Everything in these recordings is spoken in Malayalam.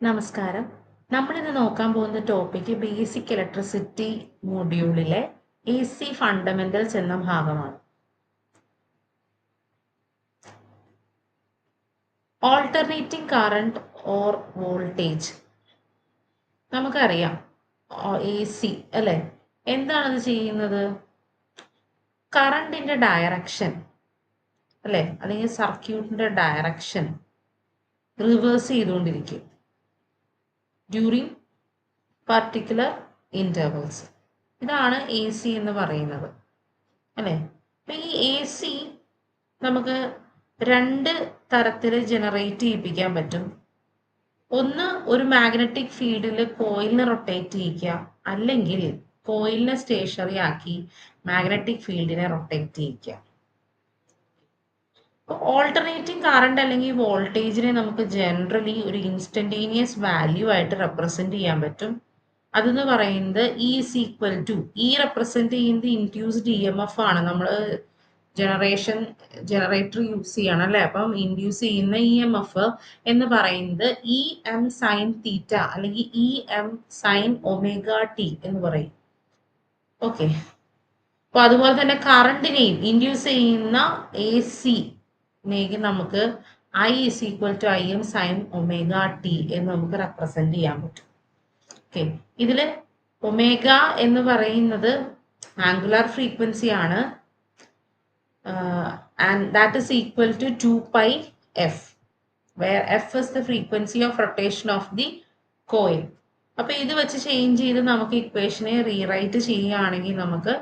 നമസ്കാരം. നമ്മളിന്ന് നോക്കാൻ പോകുന്ന ടോപ്പിക് ബേസിക് ഇലക്ട്രിസിറ്റി മൊഡ്യൂളിലെ AC ഫണ്ടമെന്റൽസ് എന്ന ഭാഗമാണ്. Alternating current or voltage. നമുക്കറിയാം AC അല്ലേ, എന്താണത് ചെയ്യുന്നത്? കറണ്ടിന്റെ ഡയറക്ഷൻ അല്ലേ, അല്ലെങ്കിൽ സർക്യൂട്ടിന്റെ ഡയറക്ഷൻ റിവേഴ്സ് ചെയ്തുകൊണ്ടിരിക്കും ഡ്യൂറിങ് പർട്ടിക്കുലർ ഇന്റർവൽസ്. ഇതാണ് AC എന്ന് പറയുന്നത് അല്ലേ. അപ്പൊ ഈ AC നമുക്ക് രണ്ട് തരത്തിൽ ജനറേറ്റ് ചെയ്യിപ്പിക്കാൻ പറ്റും. ഒന്ന്, ഒരു മാഗ്നറ്റിക് ഫീൽഡിൽ കോയിലിനെ റൊട്ടേറ്റ് ചെയ്യിക്കുക, അല്ലെങ്കിൽ കോയിലിനെ സ്റ്റേഷനറി ആക്കി മാഗ്നറ്റിക് ഫീൽഡിനെ റൊട്ടേറ്റ് ചെയ്യിക്കുക. ഓൾട്ടർനേറ്റിംഗ് കറണ്ട് അല്ലെങ്കിൽ വോൾട്ടേജിനെ നമുക്ക് ജനറലി ഒരു ഇൻസ്റ്റന്റേനിയസ് വാല്യൂ ആയിട്ട് റെപ്രസെന്റ് ചെയ്യാൻ പറ്റും. അതെന്ന് പറയുന്നത് E ഈസ് ഈക്വൽ ടു, ഈ റെപ്രസെന്റ് ചെയ്യുന്നത് ഇൻഡ്യൂസ്ഡ് EMF ആണ്. നമ്മൾ ജനറേറ്റർ യൂസ് ചെയ്യണം അല്ലെ. അപ്പം ഇൻഡ്യൂസ് ചെയ്യുന്ന EMF എന്ന് പറയുന്നത് EM സൈൻ തീറ്റ അല്ലെങ്കിൽ EM സൈൻ ഒമേഗ ടി എന്ന് പറയും. ഓക്കെ. അപ്പൊ അതുപോലെ തന്നെ കറണ്ടിനെയും ഇൻഡ്യൂസ് ചെയ്യുന്ന AC നെയും നമുക്ക് I is equal to IM sine omega t എന്ന് നമുക്ക് റെപ്രസെന്റ് ചെയ്യാൻ പറ്റും. ഓക്കെ. ഇതില് ഒമേഗ എന്ന് പറയുന്നത് ആംഗുലർ ഫ്രീക്വൻസി ആണ്. And that is equal to 2 pi f, where f is the frequency of rotation of the coil. അപ്പൊ ഇത് വെച്ച് ചേഞ്ച് ചെയ്ത് നമുക്ക് ഇക്വേഷനെ റീറൈറ്റ് ചെയ്യുകയാണെങ്കിൽ നമുക്ക്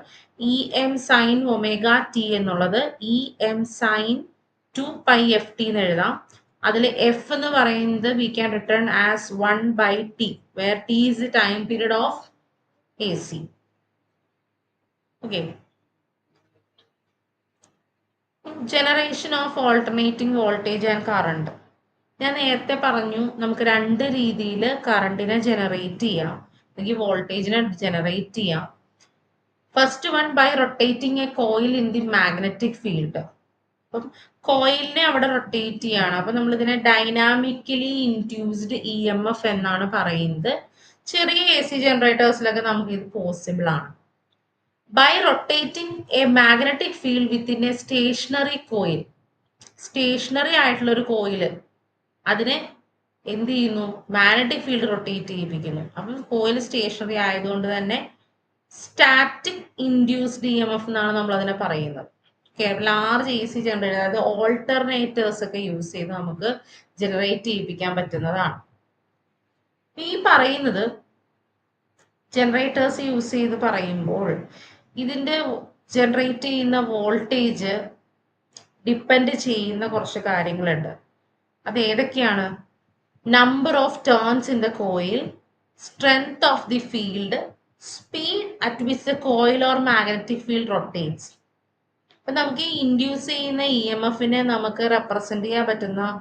EM സൈൻ ഒമേഗ ടി എന്നുള്ളത് EM സൈൻ 2 pi ft എന്ന് എഴുതാം. അതിൽ f എന്ന് പറയുന്നത് we can return as 1 by t, where t is the time period of AC. Okay. Generation of alternating voltage and current. ഞാൻ നേരത്തെ പറഞ്ഞു നമുക്ക് രണ്ട് രീതിയിൽ കറണ്ടിനെ ജനറേറ്റ് ചെയ്യാം അല്ലെങ്കിൽ വോൾട്ടേജിനെ ജനറേറ്റ് ചെയ്യാം. First one, by rotating a coil in the magnetic field. അപ്പം കോയിലിനെ അവിടെ റൊട്ടേറ്റ് ചെയ്യാണ്. അപ്പൊ നമ്മൾ ഇതിനെ ഡൈനാമിക്കലി ഇൻഡ്യൂസ്ഡ് EMF എന്നാണ് പറയുന്നത്. ചെറിയ AC ജനറേറ്റേഴ്സിലൊക്കെ നമുക്ക് ഇത് പോസിബിൾ ആണ്. By rotating a magnetic field within a stationary coil. Stationary ആയിട്ടുള്ള ഒരു കോയില്, അതിനെ എന്ത് ചെയ്യുന്നു? മാഗ്നറ്റിക് ഫീൽഡ് റൊട്ടേറ്റ് ചെയ്യിപ്പിക്കുന്നു. അപ്പം കോയിൽ സ്റ്റേഷനറി ആയതുകൊണ്ട് തന്നെ സ്റ്റാറ്റിക് ഇൻഡ്യൂസ്ഡ് EMF എന്നാണ് നമ്മൾ അതിനെ പറയുന്നത്. ലാർജ് AC ജനറേറ്റർ, അതായത് ഓൾട്ടർനേറ്റേഴ്സ് ഒക്കെ യൂസ് ചെയ്ത് നമുക്ക് ജനറേറ്റ് ചെയ്യിപ്പിക്കാൻ പറ്റുന്നതാണ്. ഈ പറയുന്നത് ജനറേറ്റേഴ്സ് യൂസ് ചെയ്ത് പറയുമ്പോൾ ഇതിന്റെ ജനറേറ്റ് ചെയ്യുന്ന വോൾട്ടേജ് ഡിപ്പെൻഡ് ചെയ്യുന്ന കുറച്ച് കാര്യങ്ങളുണ്ട്. അത് ഏതൊക്കെയാണ്? Number of turns in the coil, strength of the field, speed at which the coil or magnetic field rotates. അപ്പൊ നമുക്ക് ഈ ഇൻഡ്യൂസ് ചെയ്യുന്ന EMFനെ നമുക്ക് റെപ്രസെന്റ് ചെയ്യാൻ പറ്റുന്ന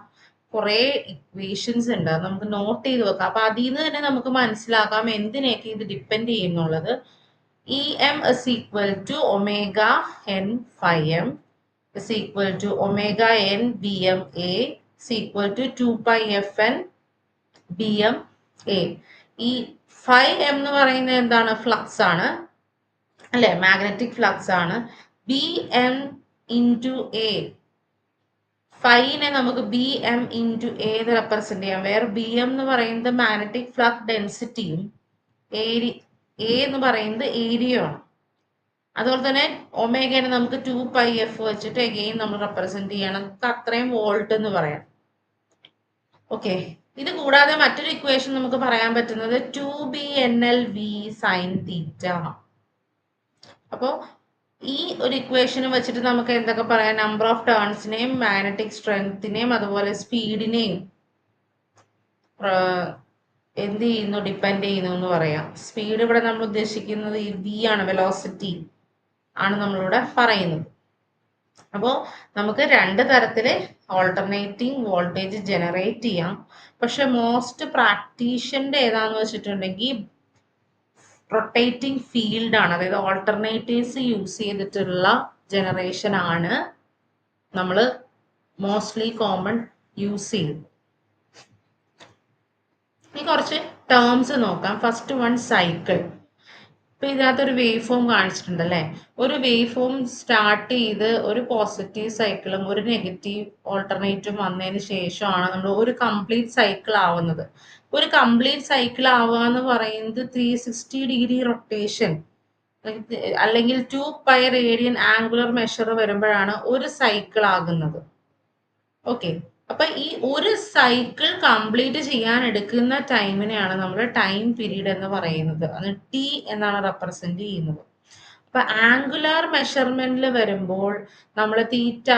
കുറെ ഇക്വേഷൻസ് ഉണ്ട്. നമുക്ക് നോട്ട് ചെയ്ത് വെക്കാം. അപ്പൊ അതിൽ നിന്ന് തന്നെ നമുക്ക് മനസ്സിലാക്കാം എന്തിനൊക്കെ ഇത് depend ചെയ്യുന്നുള്ളത്. EM is equal to omega n phi m is equal to omega n BMA is equal to 2 pi Fn BMA. ഈ phi m എന്ന് പറയുന്നത് എന്താണ്? ഫ്ലക്സ് ആണ് അല്ലെ, മാഗ്നറ്റിക് ഫ്ലക്സ് ആണ്. BM into A, ഫൈനെ നമുക്ക് BM into A എന്ന് റെപ്രസെന്റ് ചെയ്യാം. വേറെ BM എന്ന് പറയുന്നത് മാഗ്നറ്റിക് ഫ്ലക്സ് ഡെൻസിറ്റിയും A എന്ന് പറയുന്നത് ഏരിയയാണ്. അതുപോലെ തന്നെ ഒമേഗനെ നമുക്ക് 2 pi f വെച്ചിട്ട് അഗെയിൻ നമ്മൾ റെപ്രസെന്റ് ചെയ്യണം. അത്രയും വോൾട്ട് എന്ന് പറയാം. ഓക്കെ. ഇത് കൂടാതെ മറ്റൊരു ഇക്വേഷൻ നമുക്ക് പറയാൻ പറ്റുന്നത് 2BNLV സൈൻ തീറ്റ. അപ്പോ ഈ ഒരു ഇക്വേഷൻ വെച്ചിട്ട് നമുക്ക് എന്തൊക്കെ പറയാം? നമ്പർ ഓഫ് ടേൺസിനെയും മാഗ്നറ്റിക് സ്ട്രെങ്ത്തിനെയും അതുപോലെ സ്പീഡിനെയും എന്ത് ചെയ്യുന്നു? ഡിപ്പെൻഡ് ചെയ്യുന്നു എന്ന് പറയാം. സ്പീഡ് ഇവിടെ നമ്മൾ ഉദ്ദേശിക്കുന്നത് ഈ V ആണ്, വെലോസിറ്റി ആണ് നമ്മളിവിടെ പറയുന്നത്. അപ്പോൾ നമുക്ക് രണ്ട് തരത്തില് ഓൾട്ടർനേറ്റിംഗ് വോൾട്ടേജ് ജനറേറ്റ് ചെയ്യാം. പക്ഷെ മോസ്റ്റ് പ്രാക്ടീഷന്റെ ഏതാന്ന് വെച്ചിട്ടുണ്ടെങ്കിൽ റൊട്ടേറ്റിംഗ് ഫീൽഡ് ആണ്, അതായത് ഓൾട്ടർനേറ്റീവ്സ് യൂസ് ചെയ്തിട്ടുള്ള ജനറേഷൻ ആണ് നമ്മൾ മോസ്റ്റ്ലി കോമൺ യൂസ് ചെയ്യുന്നത്. ഇനി കുറച്ച് ടേംസ് നോക്കാം. First one cycle. ഇപ്പൊ ഇതിനകത്തൊരു വേവ് ഫോം കാണിച്ചിട്ടുണ്ടല്ലേ. ഒരു വേവ് ഫോം സ്റ്റാർട്ട് ചെയ്ത് ഒരു പോസിറ്റീവ് സൈക്കിളും ഒരു നെഗറ്റീവ് ഓൾട്ടർനേറ്റീവും വന്നതിന് ശേഷമാണ് നമ്മൾ ഒരു കംപ്ലീറ്റ് സൈക്കിൾ ആവുന്നത്. ഒരു കംപ്ലീറ്റ് സൈക്കിൾ ആവുക എന്ന് പറയുന്നത് 360 ഡിഗ്രി റൊട്ടേഷൻ അല്ലെങ്കിൽ 2π റേഡിയൻ ആംഗുലർ മെഷർ വരുമ്പോഴാണ് ഒരു സൈക്കിൾ ആകുന്നത്. ഓക്കെ, അപ്പൊ ഈ ഒരു സൈക്കിൾ കംപ്ലീറ്റ് ചെയ്യാൻ എടുക്കുന്ന ടൈമിനെയാണ് നമ്മൾ ടൈം പീരീഡ് എന്ന് പറയുന്നത്. അത് ടി എന്നാണ് റെപ്രസെന്റ് ചെയ്യുന്നത്. അപ്പൊ ആംഗുലാർ മെഷർമെന്റിൽ വരുമ്പോൾ നമ്മൾ തീറ്റ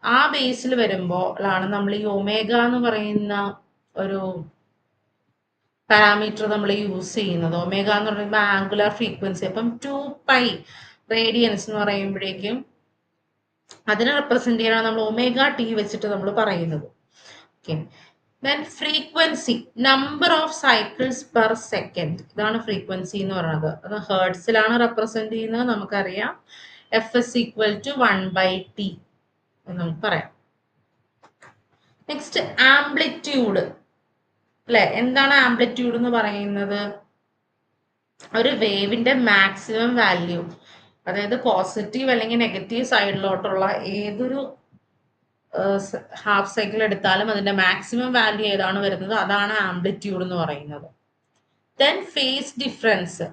ആ ബേസിൽ വരുമ്പോഴാണ് നമ്മൾ ഈ ഒമേഗ എന്ന് പറയുന്ന ഒരു പാരാമീറ്റർ നമ്മൾ യൂസ് ചെയ്യുന്നത്. ഒമേഗ എന്ന് പറയുമ്പോൾ ആംഗുലാർ ഫ്രീക്വൻസി. അപ്പം 2π റേഡിയൻസ് എന്ന് പറയുമ്പോഴേക്കും അതിനെ റെപ്രസെന്റ് ചെയ്യാനാണ് നമ്മൾ ഒമേഗ ടി വെച്ചിട്ട് നമ്മൾ പറയുന്നത്. Okay, then frequency, number of cycles per second. ഇതാണ് ഫ്രീക്വൻസി എന്ന് പറയുന്നത്. അത് ഹേർട്സിലാണ് റെപ്രസെന്റ് ചെയ്യുന്നത്. നമുക്കറിയാം F is equal to 1/t എന്ന് നമുക്ക് പറയാം. നെക്സ്റ്റ് ആംപ്ലിറ്റ്യൂഡ് അല്ലെ. എന്താണ് ആംപ്ലിറ്റ്യൂഡ് എന്ന് പറയുന്നത്? ഒരു വേവിന്റെ മാക്സിമം വാല്യൂ, അതായത് പോസിറ്റീവ് അല്ലെങ്കിൽ നെഗറ്റീവ് സൈഡിലോട്ടുള്ള ഏതൊരു ഹാഫ് സൈക്കിൾ എടുത്താലും അതിന്റെ മാക്സിമം വാല്യൂ ഏതാണ് വരുന്നത് അതാണ് ആംപ്ലിറ്റ്യൂഡ് എന്ന് പറയുന്നത്. Then phase difference.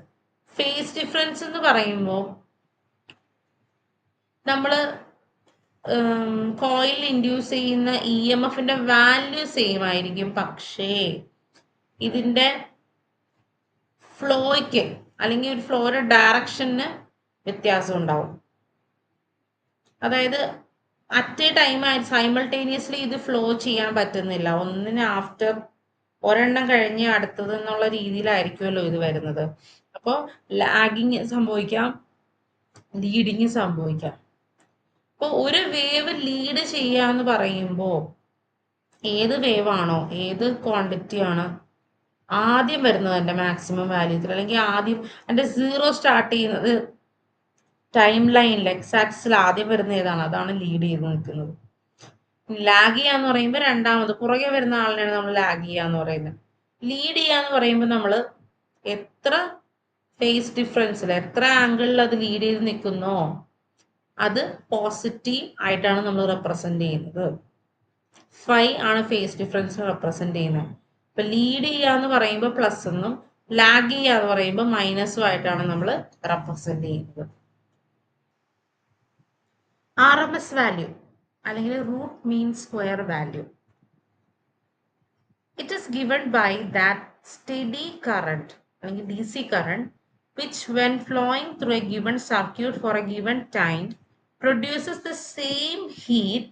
Phase difference എന്ന് പറയുമ്പോൾ നമ്മൾ കോയിൽ ഇൻഡ്യൂസ് ചെയ്യുന്ന ഇ എം എഫിന്റെ വാല്യൂ സെയിം ആയിരിക്കും, പക്ഷേ ഇതിന്റെ ഫ്ലോയ്ക്ക് അല്ലെങ്കിൽ ഒരു ഫ്ലോയുടെ ഡയറക്ഷന് വ്യത്യാസം ഉണ്ടാവും. അതായത് അറ്റ് എ ടൈം സൈമൾട്ടേനിയസ്ലി ഇത് ഫ്ലോ ചെയ്യാൻ പറ്റുന്നില്ല. ഒന്നിന് ആഫ്റ്റർ ഒരെണ്ണം കഴിഞ്ഞ് അടുത്തത് എന്നുള്ള രീതിയിലായിരിക്കുമല്ലോ ഇത് വരുന്നത്. അപ്പോൾ ലാഗിങ് സംഭവിക്കാം, ലീഡിങ് സംഭവിക്കാം. അപ്പോൾ ഒരു വേവ് ലീഡ് ചെയ്യാന്ന് പറയുമ്പോൾ ഏത് വേവ് ആണോ, ഏത് ക്വാണ്ടിറ്റി ആണ് ആദ്യം വരുന്നത് എൻ്റെ മാക്സിമം വാല്യൂത്തിൽ, അല്ലെങ്കിൽ ആദ്യം എൻ്റെ സീറോ സ്റ്റാർട്ട് ചെയ്യുന്നത് ടൈം ലൈനിൽ എക്സ് ആക്സിൽ ആദ്യം വരുന്ന ഏതാണ് അതാണ് ലീഡ് ചെയ്ത് നിൽക്കുന്നത്. ലാഗ് ചെയ്യാന്ന് പറയുമ്പോൾ രണ്ടാമത് പുറകെ വരുന്ന ആളിനെയാണ് നമ്മൾ ലാഗ് ചെയ്യാന്ന് പറയുന്നത്. ലീഡ് ചെയ്യാന്ന് പറയുമ്പോൾ നമ്മൾ എത്ര ഫേസ് ഡിഫറൻസിൽ എത്ര ആംഗിളിൽ അത് ലീഡ് ചെയ്ത് നിൽക്കുന്നോ അത് പോസിറ്റീവ് ആയിട്ടാണ് നമ്മൾ റെപ്രസെന്റ് ചെയ്യുന്നത്. 5 ആണ് ഫേസ് ഡിഫറൻസ് റെപ്രസെന്റ് ചെയ്യുന്നത്. ഇപ്പൊ ലീഡ് ചെയ്യാന്ന് പറയുമ്പോൾ പ്ലസ് എന്നും ലാഗ് ചെയ്യാന്ന് പറയുമ്പോൾ മൈനസും ആയിട്ടാണ് നമ്മൾ റെപ്രസെന്റ് ചെയ്യുന്നത്. RMS വാല്യൂ അല്ലെങ്കിൽ root mean square value. It is given by that study current അല്ലെങ്കിൽ DC current which when flowing through a given circuit for a given time produces the same heat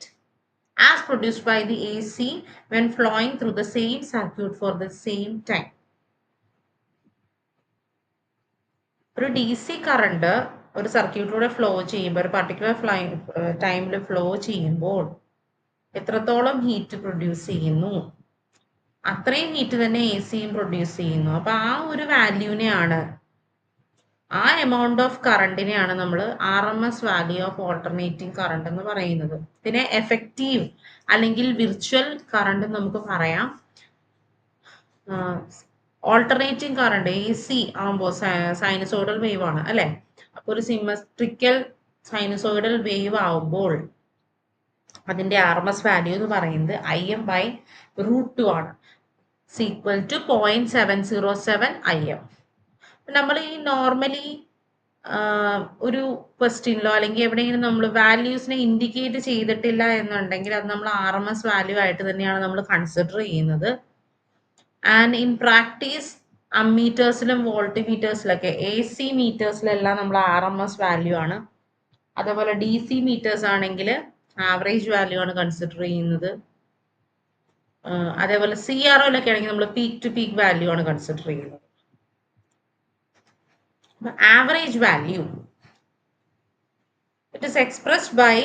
as produced by the AC when flowing through the same circuit for the same time. ഒരു DC കറണ്ട് ഒരു സർക്യൂട്ടിലൂടെ ഫ്ലോ ചെയ്യുമ്പോൾ ഒരു പർട്ടിക്കുലർ ടൈമിൽ ഫ്ലോ ചെയ്യുമ്പോൾ എത്രത്തോളം ഹീറ്റ് പ്രൊഡ്യൂസ് ചെയ്യുന്നു അത്രയും ഹീറ്റ് തന്നെ AC-യും പ്രൊഡ്യൂസ് ചെയ്യുന്നു. അപ്പൊ ആ ഒരു വാല്യൂവിനെയാണ്, ആ എമൗണ്ട് ഓഫ് കറണ്ടിനെയാണ് നമ്മൾ RMS value of alternating current എന്ന് പറയുന്നത്. ഇതിനെ എഫക്റ്റീവ് അല്ലെങ്കിൽ വിർച്വൽ കറണ്ട് നമുക്ക് പറയാം. ഓൾട്ടർനേറ്റിംഗ് കറണ്ട് AC ആകുമ്പോൾ സൈനസോയിഡൽ വേവ് ആണ് അല്ലെ. അപ്പോൾ ഒരു സിമെട്രിക്കൽ സൈനസോയിഡൽ വേവ് ആവുമ്പോൾ അതിന്റെ RMS വാല്യൂ എന്ന് പറയുന്നത് Im/√2 ആണ്. Equal to 0.707 Im. നമ്മൾ ഈ നോർമലി ഒരു ക്വസ്റ്റ്യനിലോ അല്ലെങ്കിൽ എവിടെയെങ്കിലും നമ്മൾ വാല്യൂസിനെ ഇൻഡിക്കേറ്റ് ചെയ്തിട്ടില്ല എന്നുണ്ടെങ്കിൽ അത് നമ്മൾ RMS വാല്യൂ ആയിട്ട് തന്നെയാണ് നമ്മൾ കൺസിഡർ ചെയ്യുന്നത്. ആൻഡ് ഇൻ പ്രാക്ടീസ് അമ്മീറ്റേഴ്സിലും വോൾട്ടിമീറ്റേഴ്സിലൊക്കെ AC മീറ്റേഴ്സിലെല്ലാം നമ്മൾ RMS വാല്യൂ ആണ്. അതേപോലെ DC മീറ്റേഴ്സ് ആണെങ്കിൽ ആവറേജ് വാല്യൂ ആണ് കൺസിഡർ ചെയ്യുന്നത്. അതേപോലെ CROയിലൊക്കെ ആണെങ്കിൽ നമ്മൾ പീക്ക് ടു പീക്ക് വാല്യൂ ആണ് കൺസിഡർ ചെയ്യുന്നത്. Average value, it is expressed by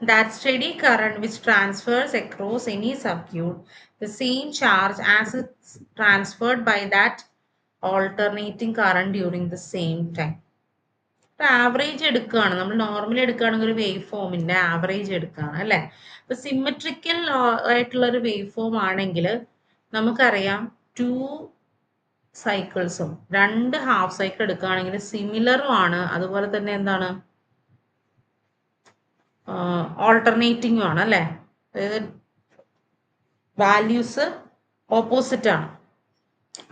that steady current which transfers across any circuit the same charge as it's transferred by that alternating current during the same time. Average എടുക്കുകയാണ് നമ്മൾ. നോർമലി എടുക്കുകയാണെങ്കിൽ ഒരു വേവ് ഫോമിന്റെ ആവറേജ് എടുക്കുകയാണ് അല്ലെ. ഇപ്പൊ സിമെട്രിക്കൽ ആയിട്ടുള്ള ഒരു വേവ് ഫോം ആണെങ്കിൽ നമുക്കറിയാം ടു സൈക്കിൾസും രണ്ട് ഹാഫ് സൈക്കിൾ എടുക്കുകയാണെങ്കിൽ സിമിലറും ആണ്, അതുപോലെ തന്നെ എന്താണ് ഓൾട്ടർനേറ്റിംഗും ആണ് അല്ലേ? അതായത് വാല്യൂസ് ഓപ്പോസിറ്റ് ആണ്.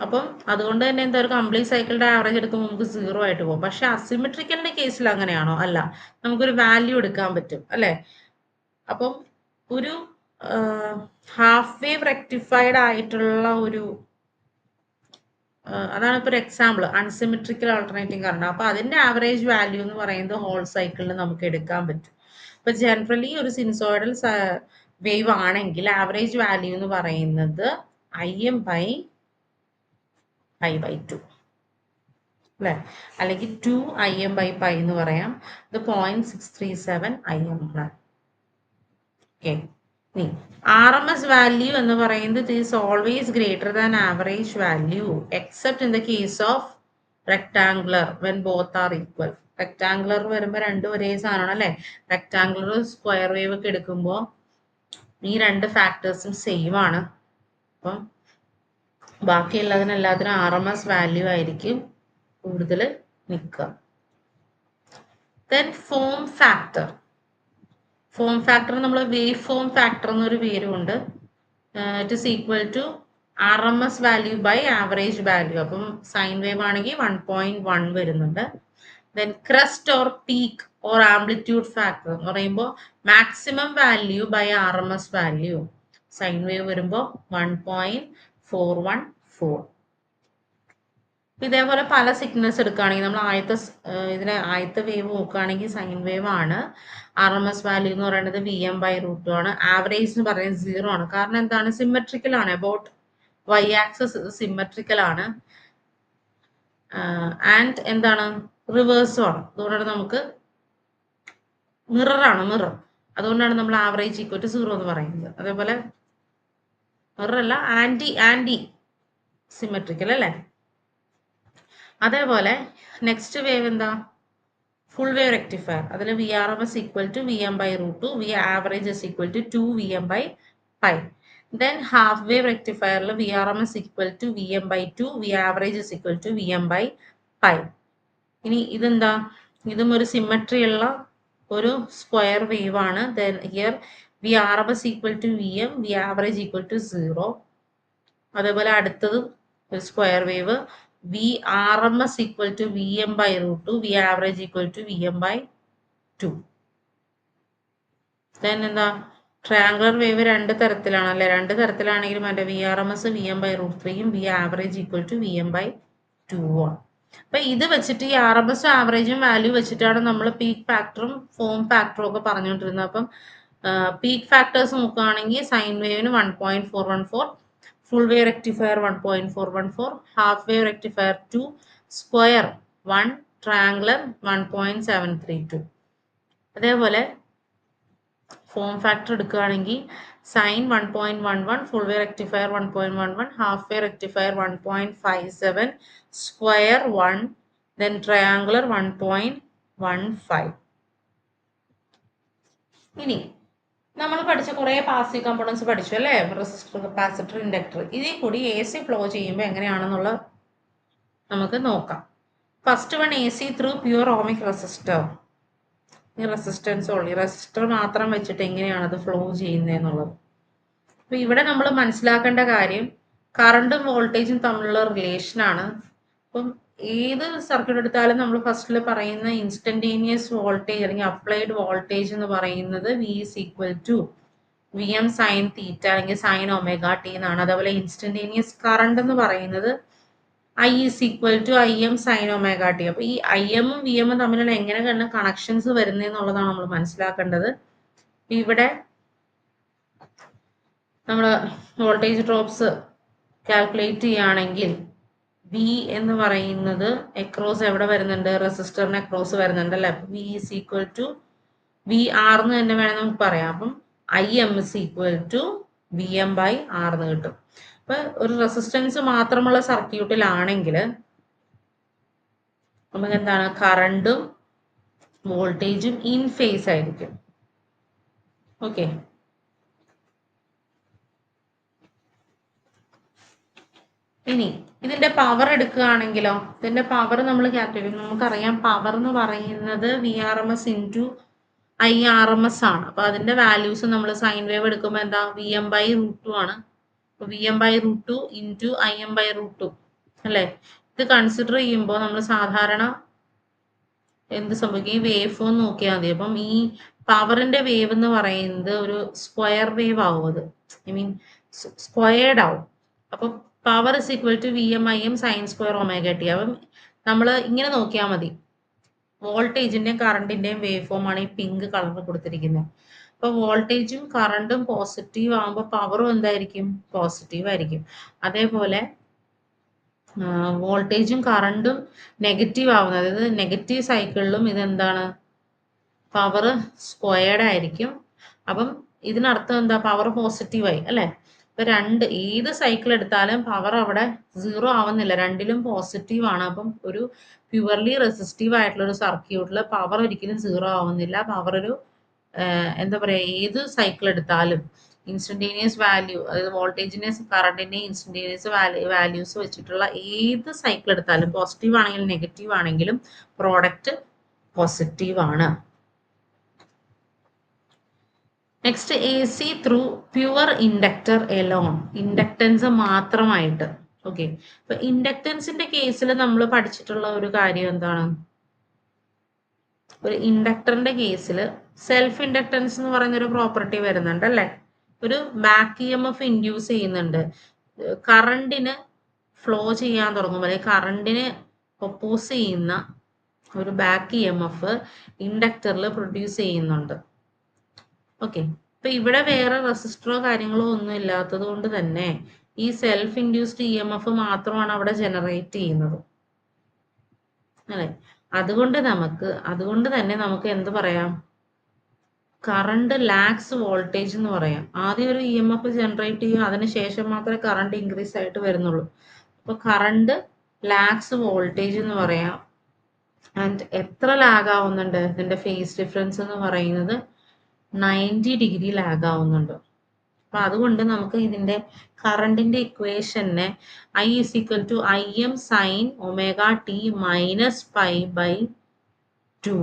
അപ്പം അതുകൊണ്ട് തന്നെ എന്താ ഒരു കംപ്ലീറ്റ് സൈക്കിളിന്റെ ആവറേജ് എടുക്കുമ്പോൾ നമുക്ക് 0 ആയിട്ട് പോകും. പക്ഷെ അസിമെട്രിക്കലിന്റെ കേസിൽ അങ്ങനെയാണോ? അല്ല, നമുക്കൊരു വാല്യൂ എടുക്കാൻ പറ്റും അല്ലേ? അപ്പം ഒരു ഹാഫ് വേവ് റെക്ടിഫൈഡ് ആയിട്ടുള്ള ഒരു അതാണ് ഇപ്പോൾ ഒരു എക്സാമ്പിൾ അൺസിമെട്രിക്കൽ ആൾട്ടർനേറ്റിംഗ് കറണ്ട്. അപ്പൊ അതിന്റെ ആവറേജ് വാല്യൂ എന്ന് പറയുന്നത് ഹോൾ സൈക്കിളിൽ നമുക്ക് എടുക്കാൻ പറ്റും. ഇപ്പൊ ജനറലി ഒരു സിനുസോയിഡൽ വേവ് ആണെങ്കിൽ ആവറേജ് വാല്യൂ എന്ന് പറയുന്നത് Im ബൈ π/2 അല്ലെ, അല്ലെങ്കിൽ 2Im ബൈ π എന്ന് പറയാം. ഇത് 0.637 Im ആണ്. ഓക്കെ, RMS വാല്യൂ എന്ന് പറയുന്നത് is always greater than average value except in the case of rectangular when both are equal. Rectangular വരുമ്പോൾ രണ്ടും ഒരേ സാധനമാണ് അല്ലെ. റെക്ടാംഗുലർ സ്ക്വയർ വേവ് ഒക്കെ എടുക്കുമ്പോൾ ഈ രണ്ട് ഫാക്ടേഴ്സും സെയിം ആണ്. അപ്പം ബാക്കിയുള്ളതിനെല്ലാത്തിനും RMS വാല്യൂ ആയിരിക്കും കൂടുതൽ നിൽക്കുക. Then form factor. Form factor നമ്മൾ വേവ് ഫോം ഫാക്ടർ എന്നൊരു പേരുമുണ്ട്. It is equal to RMS value by average value. അപ്പം സൈൻ വേവ് ആണെങ്കിൽ 1.1 വരുന്നുണ്ട്. Then crest or peak or amplitude factor എന്ന് പറയുമ്പോൾ maximum value by RMS value. Sine wave വരുമ്പോൾ 1.414. ഇതേപോലെ പല സിഗ്നൽസ് എടുക്കുകയാണെങ്കിൽ നമ്മൾ ആദ്യത്തെ വേവ് നോക്കുകയാണെങ്കിൽ സൈൻ വേവ് ആണ്. RMS വാല്യൂ എന്ന് പറയുന്നത് Vm/√2 ആണ്. ആവറേജ് എന്ന് പറയുന്നത് 0 ആണ്. കാരണം എന്താണ്? സിമെട്രിക്കൽ ആണ്. അബൌട്ട് y ആക്സിസ് സിമെട്രിക്കൽ ആണ്. ആൻഡ് എന്താണ്? റിവേഴ്സും ആണ്. അതുകൊണ്ടാണ് നമുക്ക് മിറർ. അതുകൊണ്ടാണ് നമ്മൾ ആവറേജ് ഈക്വൽ ടു 0 എന്ന് പറയുന്നത്. അതേപോലെ മിറർ അല്ല, ആന്റി സിമെട്രിക്കൽ അല്ലേ. അതേപോലെ നെക്സ്റ്റ് വേവ് എന്താ? Full wave rectifier. അതിൽ VRMS equal to Vm/√2, V average is equal to 2Vm/π. Then half wave റെക്ടിഫയറിൽ VRMS equal to Vm/2, V average is equal to Vm/π. ഇനി ഇതെന്താ? ഇതും ഒരു സിമെട്രി ഉള്ള ഒരു സ്ക്വയർ വേവ് ആണ്. Then here VRMS equal to Vm, V average equal to 0. അതേപോലെ അടുത്തതും ഒരു square wave VRMS equal to Vm/√2, V average equal to Vm/2. Then എന്താ? ട്രയാങ്കുലർ വേവ് രണ്ട് തരത്തിലാണ് അല്ലെ. രണ്ട് തരത്തിലാണെങ്കിലും അതിന്റെ VRMS Vm/√3യും V average equal to Vm/2 ആണ്. അപ്പൊ ഇത് വെച്ചിട്ട് ഈ RMS ആവറേജും വാല്യൂ വെച്ചിട്ടാണ് നമ്മൾ പീക്ക് ഫാക്ടറും ഫോം ഫാക്ടറും ഒക്കെ പറഞ്ഞുകൊണ്ടിരുന്നത്. അപ്പം പീക്ക് ഫാക്ടേഴ്സ് നോക്കുകയാണെങ്കിൽ സൈൻ വേവിന് 1.414, full wave rectifier 1.414, half wave rectifier 2, square 1, triangular 1.732. അതേപോലെ ഫോം ഫാക്ടർ എടുക്കുകയാണെങ്കിൽ sine 1.11, full wave rectifier 1.11, half wave rectifier 1.57, square 1, then triangular 1.15. ഇനി നമ്മൾ പഠിച്ച കുറേ പാസീവ് കമ്പോണൻസ് പഠിച്ചു അല്ലേ. Resistor, capacitor, inductor. ഇതിൽ കൂടി AC ഫ്ലോ ചെയ്യുമ്പോൾ എങ്ങനെയാണെന്നുള്ള നമുക്ക് നോക്കാം. First one AC through pure ohmic resistor. ഈ റെസിസ്റ്റർ മാത്രം വെച്ചിട്ട് എങ്ങനെയാണ് അത് ഫ്ലോ ചെയ്യുന്നതെന്നുള്ളത്. അപ്പൊ ഇവിടെ നമ്മൾ മനസ്സിലാക്കേണ്ട കാര്യം കറണ്ടും വോൾട്ടേജും തമ്മിലുള്ള റിലേഷൻ ആണ്. അപ്പം ഏത് സർക്യൂട്ട് എടുത്താലും നമ്മൾ ഫസ്റ്റിൽ പറയുന്ന ഇൻസ്റ്റന്റേനിയസ് വോൾട്ടേജ് അല്ലെങ്കിൽ അപ്ലൈഡ് വോൾട്ടേജ് എന്ന് പറയുന്നത് V is equal to Vm sin തീറ്റ അല്ലെങ്കിൽ sin ഒമേഗ ടി എന്നാണ്. അതേപോലെ ഇൻസ്റ്റന്റേനിയസ് കറണ്ട് എന്ന് പറയുന്നത് I is equal to Im sin omega T. അപ്പൊ ഈ Im ഉം Vm ഉം തമ്മിലുള്ള എങ്ങനെയാണ് കണക്ഷൻസ് വരുന്നതെന്നുള്ളതാണ് നമ്മൾ മനസ്സിലാക്കേണ്ടത്. ഇവിടെ നമ്മൾ വോൾട്ടേജ് ഡ്രോപ്സ് കാൽക്കുലേറ്റ് ചെയ്യുകയാണെങ്കിൽ V എന്ന് പറയുന്നത് അക്രോസ് എവിടെ വരുന്നുണ്ട്? റെസിസ്റ്ററിന് അക്രോസ് വരുന്നുണ്ട് അല്ലെ. V is equal to VR എന്ന് തന്നെ വേണം നമുക്ക് പറയാം. അപ്പം Im is equal to Vm/R എന്ന് കിട്ടും. അപ്പൊ ഒരു റെസിസ്റ്റൻസ് മാത്രമുള്ള സർക്യൂട്ടിലാണെങ്കിൽ നമുക്ക് എന്താണ്? കറണ്ടും വോൾട്ടേജും ഇൻ ഫേസ് ആയിരിക്കും. ഓക്കെ, ഇനി ഇതിന്റെ പവർ എടുക്കുകയാണെങ്കിലോ, ഇതിന്റെ പവർ നമ്മൾ കാൽക്കുലേറ്റ് ചെയ്യും. നമുക്കറിയാം പവർ എന്ന് പറയുന്നത് VRMS ഇൻറ്റു IRMS ആണ്. അപ്പൊ അതിന്റെ വാല്യൂസ് നമ്മൾ സൈൻ വേവ് എടുക്കുമ്പോൾ എന്താ, VM/√2 ആണ്. VM/√2 ഇൻറ്റു IM/√2 അല്ലേ? ഇത് കൺസിഡർ ചെയ്യുമ്പോൾ നമ്മൾ സാധാരണ എന്ത് സംഭവിക്കും, ഈ വേവ് ഫോം നോക്കിയാൽ മതി. അപ്പം ഈ പവറിന്റെ വേവ് എന്ന് പറയുന്നത് ഒരു സ്ക്വയർ വേവ് ആവും. അത് ഐ മീൻ സ്ക്വയർഡ് ആവും. അപ്പൊ power is equal to VMIM sine square omega t. അപ്പം നമ്മൾ ഇങ്ങനെ നോക്കിയാൽ മതി. വോൾട്ടേജിന്റെയും കറണ്ടിന്റെയും വേവ് ഫോം ആണ് ഈ പിങ്ക് കളർ കൊടുത്തിരിക്കുന്നത്. അപ്പൊ വോൾട്ടേജും കറണ്ടും പോസിറ്റീവ് ആകുമ്പോൾ പവറും എന്തായിരിക്കും, പോസിറ്റീവ് ആയിരിക്കും. അതേപോലെ വോൾട്ടേജും കറണ്ടും നെഗറ്റീവ് ആവുന്നത്, അതായത് നെഗറ്റീവ് സൈക്കിളിലും ഇതെന്താണ്, പവർ സ്ക്വയർഡ് ആയിരിക്കും. അപ്പം ഇതിനർത്ഥം എന്താ, പവർ പോസിറ്റീവായി അല്ലേ? ഇപ്പൊ ഏത് സൈക്കിൾ എടുത്താലും പവർ അവിടെ സീറോ ആവുന്നില്ല, രണ്ടിലും പോസിറ്റീവ് ആണ്. അപ്പം ഒരു പ്യുവർലി റെസിസ്റ്റീവ് ആയിട്ടുള്ള ഒരു സർക്യൂട്ടിൽ പവർ ഒരിക്കലും സീറോ ആവുന്നില്ല. പവർ ഒരു എന്താ പറയാ, ഏത് സൈക്കിൾ എടുത്താലും ഇൻസ്റ്റന്റേനിയസ് വാല്യൂ, അതായത് വോൾട്ടേജിന്റെയും കറണ്ടിന്റെയും ഇൻസ്റ്റന്റേനിയസ് വാല്യൂസ് വെച്ചിട്ടുള്ള ഏത് സൈക്കിൾ എടുത്താലും പോസിറ്റീവ് ആണെങ്കിലും നെഗറ്റീവ് ആണെങ്കിലും പ്രോഡക്റ്റ് പോസിറ്റീവ് ആണ്. Next AC through pure inductor alone, inductance മാത്രമായിട്ട്. ഓക്കെ, അപ്പൊ ഇൻഡക്റ്റൻസിന്റെ കേസിൽ നമ്മൾ പഠിച്ചിട്ടുള്ള ഒരു കാര്യം എന്താണ്, ഒരു ഇൻഡക്ടറിന്റെ കേസിൽ സെൽഫ് ഇൻഡക്റ്റൻസ് എന്ന് പറയുന്ന ഒരു പ്രോപ്പർട്ടി വരുന്നുണ്ട് അല്ലേ? ഒരു ബാക്ക് EMF ഇൻഡ്യൂസ് ചെയ്യുന്നുണ്ട്. കറണ്ടിന് ഫ്ലോ ചെയ്യാൻ തുടങ്ങുമ്പോൾ, അല്ലെങ്കിൽ കറണ്ടിന് ഒപ്പോസ് ചെയ്യുന്ന ഒരു ബാക്ക് EMF ഇൻഡക്ടറിൽ പ്രൊഡ്യൂസ് ചെയ്യുന്നുണ്ട്. ഓക്കെ, അപ്പൊ ഇവിടെ വേറെ റെസിസ്റ്ററോ കാര്യങ്ങളോ ഒന്നും ഇല്ലാത്തത് കൊണ്ട് തന്നെ ഈ സെൽഫ് ഇൻഡ്യൂസ്ഡ് EMF മാത്രമാണ് അവിടെ ജനറേറ്റ് ചെയ്യുന്നത് അല്ലെ? അതുകൊണ്ട് തന്നെ നമുക്ക് എന്ത് പറയാം, കറണ്ട് ലാക്സ് വോൾട്ടേജ് എന്ന് പറയാം. ആദ്യം ഒരു EMF ജനറേറ്റ് ചെയ്യും, അതിനുശേഷം മാത്രമേ കറണ്ട് ഇൻക്രീസ് ആയിട്ട് വരുന്നുള്ളൂ. അപ്പൊ കറണ്ട് ലാക്സ് വോൾട്ടേജ് എന്ന് പറയാം. ആൻഡ് എത്ര ലാഗ് ആവുന്നുണ്ട്, ഇതിന്റെ ഫേസ് ഡിഫറൻസ് എന്ന് പറയുന്നത് 90 ഡിഗ്രി ലാഗ് ആവുന്നുണ്ട്. അപ്പൊ അതുകൊണ്ട് നമുക്ക് ഇതിന്റെ കറണ്ടിന്റെ ഇക്വേഷനെ I is equal to IM sin omega t minus pi by 2.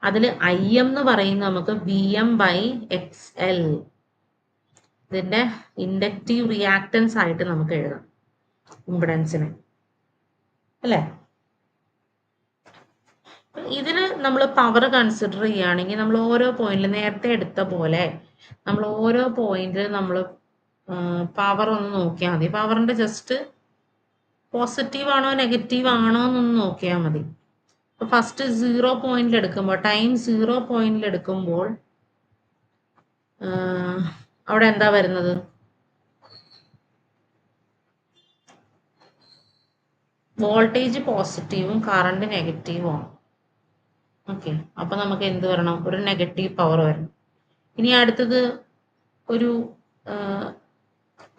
അതിൽ IM എന്ന് പറയുന്നത് നമുക്ക് VM/XL, ഇതിന്റെ ഇൻഡക്റ്റീവ് റിയാക്ടൻസ് ആയിട്ട് നമുക്ക് എഴുതാം, ഇംപെഡൻസിനെ അല്ലേ? ഇതിന് നമ്മൾ പവർ കൺസിഡർ ചെയ്യുകയാണെങ്കിൽ നമ്മൾ ഓരോ പോയിന്റിൽ നേരത്തെ എടുത്ത പോലെ നമ്മൾ ഓരോ പോയിന്റിൽ നമ്മൾ പവർ ഒന്ന് നോക്കിയാൽ മതി. പവറിന്റെ ജസ്റ്റ് പോസിറ്റീവ് ആണോ നെഗറ്റീവ് ആണോ എന്നൊന്ന് നോക്കിയാൽ മതി. അപ്പൊ ഫസ്റ്റ് 0 പോയിന്റിൽ എടുക്കുമ്പോൾ, ടൈം 0 പോയിന്റിൽ എടുക്കുമ്പോൾ അവിടെ എന്താ വരുന്നത്, വോൾട്ടേജ് പോസിറ്റീവും കറണ്ട് നെഗറ്റീവും ആണ്. ഓക്കെ, അപ്പൊ നമുക്ക് എന്ത് വരണം, ഒരു നെഗറ്റീവ് പവർ വരണം. ഇനി അടുത്തത് ഒരു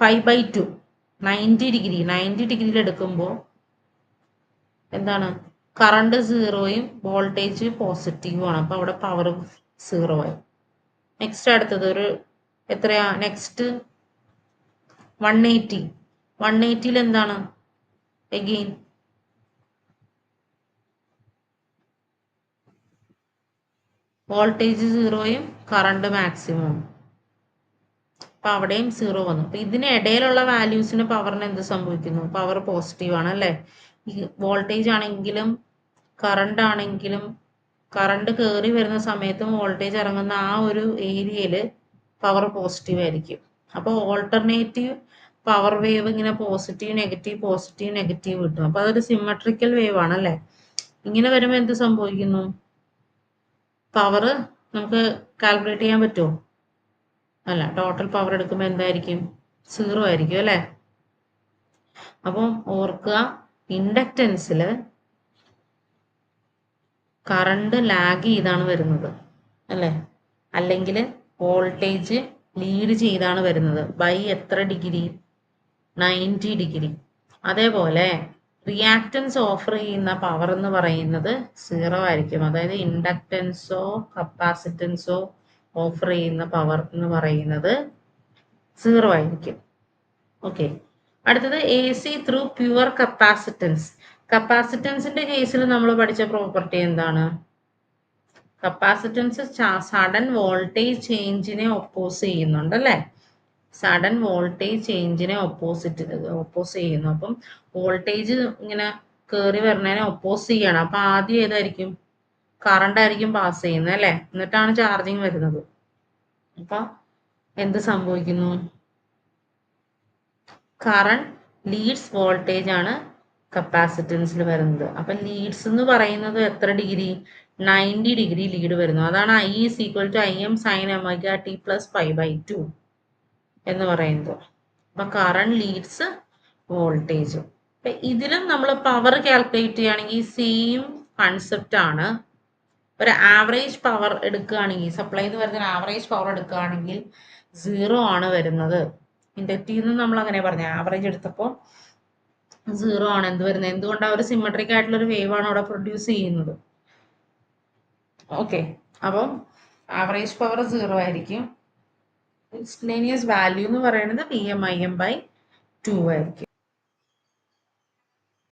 5/2 90 ഡിഗ്രിയിൽ എടുക്കുമ്പോൾ എന്താണ്, കറണ്ട് സീറോയും വോൾട്ടേജ് പോസിറ്റീവും ആണ്. അപ്പൊ അവിടെ പവർ സീറോ ആയി. നെക്സ്റ്റ് അടുത്തത് ഒരു എത്രയാ, നെക്സ്റ്റ് 180 എന്താണ്, എഗെയിൻ വോൾട്ടേജ് സീറോയും കറണ്ട് മാക്സിമം. അപ്പൊ അവിടെയും സീറോ വന്നു. അപ്പൊ ഇതിനിടയിലുള്ള വാല്യൂസിന് പവറിന് എന്ത് സംഭവിക്കുന്നു, പവർ പോസിറ്റീവ് ആണ് അല്ലേ? ഈ വോൾട്ടേജ് ആണെങ്കിലും കറണ്ട് കയറി വരുന്ന സമയത്തും വോൾട്ടേജ് ഇറങ്ങുന്ന ആ ഒരു ഏരിയയിൽ പവർ പോസിറ്റീവ് ആയിരിക്കും. അപ്പോൾ ഓൾട്ടർനേറ്റീവ് പവർ വേവ് ഇങ്ങനെ പോസിറ്റീവ് നെഗറ്റീവ് കിട്ടും. അപ്പൊ അതൊരു സിമ്മട്രിക്കൽ വേവ് ആണ് അല്ലേ? ഇങ്ങനെ വരുമ്പോൾ എന്ത് സംഭവിക്കുന്നു, പവർ നമുക്ക് കാൽക്കുലേറ്റ് ചെയ്യാൻ പറ്റുമോ? അല്ല, ടോട്ടൽ പവർ എടുക്കുമ്പോൾ എന്തായിരിക്കും, സീറോ ആയിരിക്കും അല്ലേ? അപ്പം ഓർക്കുക, ഇൻഡക്റ്റൻസിൽ കറണ്ട് ലാഗ് ചെയ്താണ് വരുന്നത് അല്ലേ? അല്ലെങ്കിൽ വോൾട്ടേജ് ലീഡ് ചെയ്താണ് വരുന്നത്. ബൈ എത്ര ഡിഗ്രി, 90 ഡിഗ്രി. അതേപോലെ റിയാക്റ്റൻസ് ഓഫർ ചെയ്യുന്ന പവർ എന്ന് പറയുന്നത് സീറോ ആയിരിക്കും. അതായത് ഇൻഡക്റ്റൻസോ കപ്പാസിറ്റൻസോ ഓഫർ ചെയ്യുന്ന പവർ എന്ന് പറയുന്നത് സീറോ ആയിരിക്കും. ഓക്കെ, അടുത്തത് A C through pure capacitance. കപ്പാസിറ്റൻസിന്റെ കേസിൽ നമ്മൾ പഠിച്ച പ്രോപ്പർട്ടി എന്താണ്? കപ്പാസിറ്റൻസ് സഡൻ വോൾട്ടേജ് ചേഞ്ചിനെ ഒപ്പോസ് ചെയ്യുന്നുണ്ട് അല്ലേ? സഡൻ വോൾട്ടേജ് ചേഞ്ചിനെ ഒപ്പോസ് ചെയ്യുന്നു. അപ്പം വോൾട്ടേജ് ഇങ്ങനെ കയറി വരുന്നതിനെ ഒപ്പോസ് ചെയ്യണം. അപ്പൊ ആദ്യം ഏതായിരിക്കും? കറണ്ട് ആയിരിക്കും പാസ് ചെയ്യുന്നത് അല്ലേ? എന്നിട്ടാണ് ചാർജിങ് വരുന്നത്. അപ്പൊ എന്ത് സംഭവിക്കുന്നു? കറണ്ട് ലീഡ്സ് വോൾട്ടേജ് ആണ് കപ്പാസിറ്റൻസിൽ വരുന്നത്. അപ്പൊ ലീഡ്സ് എന്ന് പറയുന്നത് എത്ര ഡിഗ്രി? 90 ഡിഗ്രി ലീഡ് വരുന്നു. അതാണ് I is equal to Im sin omega t plus pi/2 എന്ന് പറയുന്നത്. അപ്പൊ കറണ്ട് ലീഡ്സ് വോൾട്ടേജ്. അപ്പൊ ഇതിലും നമ്മൾ പവർ കാൽക്കുലേറ്റ് ചെയ്യുകയാണെങ്കിൽ സെയിം കൺസെപ്റ്റ് ആണ്. ഒരു ആവറേജ് പവർ എടുക്കുകയാണെങ്കിൽ, സപ്ലൈ എന്ന് പറയുന്ന ആവറേജ് പവർ എടുക്കുകയാണെങ്കിൽ 0 ആണ് വരുന്നത്. ഇൻഡക്റ്റീവ് നിന്ന് നമ്മൾ അങ്ങനെ പറഞ്ഞു, ആവറേജ് എടുത്തപ്പോൾ 0 ആണ് എന്ത് വരുന്നത്? എന്തുകൊണ്ടാണ്? ഒരു സിമെട്രിക് ആയിട്ടുള്ള ഒരു വേവ് ആണ് അവിടെ പ്രൊഡ്യൂസ് ചെയ്യുന്നത്. ഓക്കെ, അപ്പം ആവറേജ് പവർ 0 ആയിരിക്കും. ഇൻസ്റ്റന്റേനിയസ് വാല്യൂ എന്ന് പറയുന്നത് Vm Im/2 ആയിരിക്കും.